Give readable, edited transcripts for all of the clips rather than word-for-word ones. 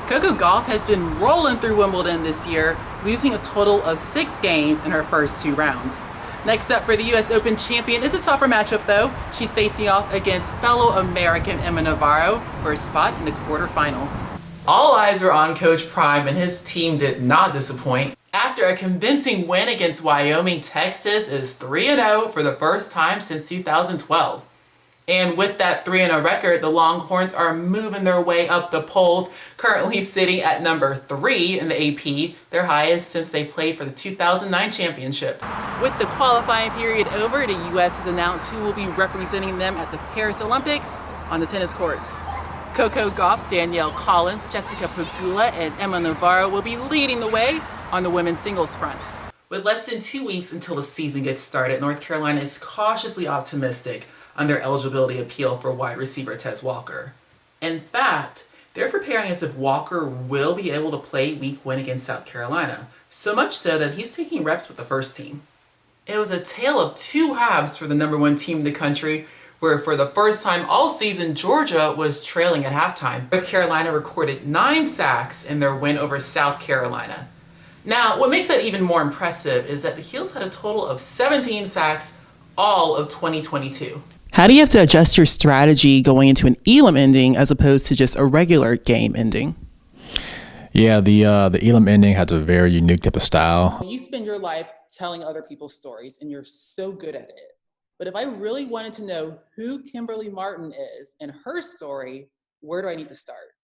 Coco Gauff has been rolling through Wimbledon this year, losing a total of 6 games in her first 2 rounds. Next up for the US Open champion is a tougher matchup though. She's facing off against fellow American Emma Navarro for a spot in the quarterfinals. All eyes are on Coach Prime, and his team did not disappoint. After a convincing win against Wyoming, Texas is 3-0 for the first time since 2012. And with that 3-0 record, the Longhorns are moving their way up the polls, currently sitting at number 3 in the AP, their highest since they played for the 2009 championship. With the qualifying period over, the US has announced who will be representing them at the Paris Olympics on the tennis courts. Coco Gauff, Danielle Collins, Jessica Pegula, and Emma Navarro will be leading the way on the women's singles front. With less than 2 weeks until the season gets started, North Carolina is cautiously optimistic on their eligibility appeal for wide receiver Tez Walker. In fact, they're preparing as if Walker will be able to play week 1 against South Carolina, so much so that he's taking reps with the first team. It was a tale of 2 halves for the number 1 team in the country, where for the first time all season, Georgia was trailing at halftime. North Carolina recorded 9 sacks in their win over South Carolina. Now, what makes that even more impressive is that the Heels had a total of 17 sacks all of 2022. How do you have to adjust your strategy going into an Elam ending as opposed to just a regular game ending? Yeah, the Elam ending has a very unique type of style. You spend your life telling other people's stories, and you're so good at it. But if I really wanted to know who Kimberly Martin is and her story, where do I need to start?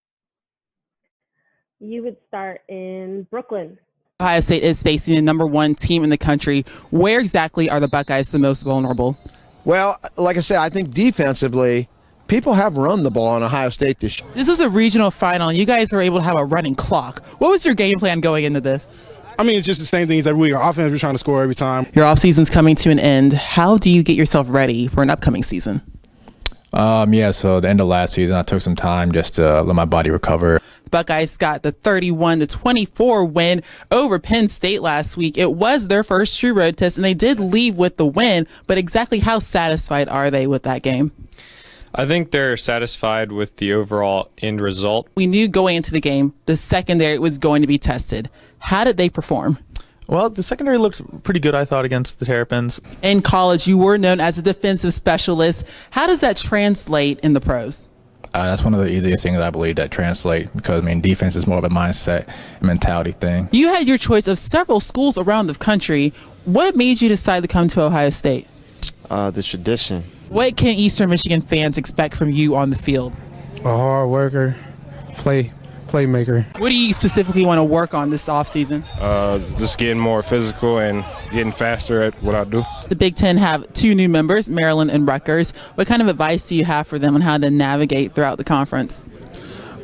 You would start in Brooklyn. Ohio State is facing the number 1 team in the country. Where exactly are the Buckeyes the most vulnerable? Well, like I said, I think defensively, people have run the ball on Ohio State this year. This was a regional final, and you guys were able to have a running clock. What was your game plan going into this? I mean, it's just the same things every week. Our offense, we're trying to score every time. Your offseason's coming to an end. How do you get yourself ready for an upcoming season? So the end of last season, I took some time just to let my body recover. The Buckeyes got the 31-24 win over Penn State last week. It was their first true road test, and they did leave with the win. But exactly how satisfied are they with that game? I think they're satisfied with the overall end result. We knew going into the game, the secondary was going to be tested. How did they perform? Well, the secondary looked pretty good, I thought, against the Terrapins. In college, you were known as a defensive specialist. How does that translate in the pros? That's one of the easiest things I believe that translate because, defense is more of a mindset and mentality thing. You had your choice of several schools around the country. What made you decide to come to Ohio State? The tradition. What can Eastern Michigan fans expect from you on the field? A hard worker, playmaker. What do you specifically want to work on this offseason? Just getting more physical and getting faster at what I do. The Big Ten have 2 new members, Maryland and Rutgers. What kind of advice do you have for them on how to navigate throughout the conference?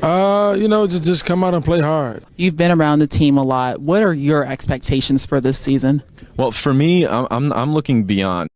Just come out and play hard. You've been around the team a lot. What are your expectations for this season? Well, for me, I'm looking beyond.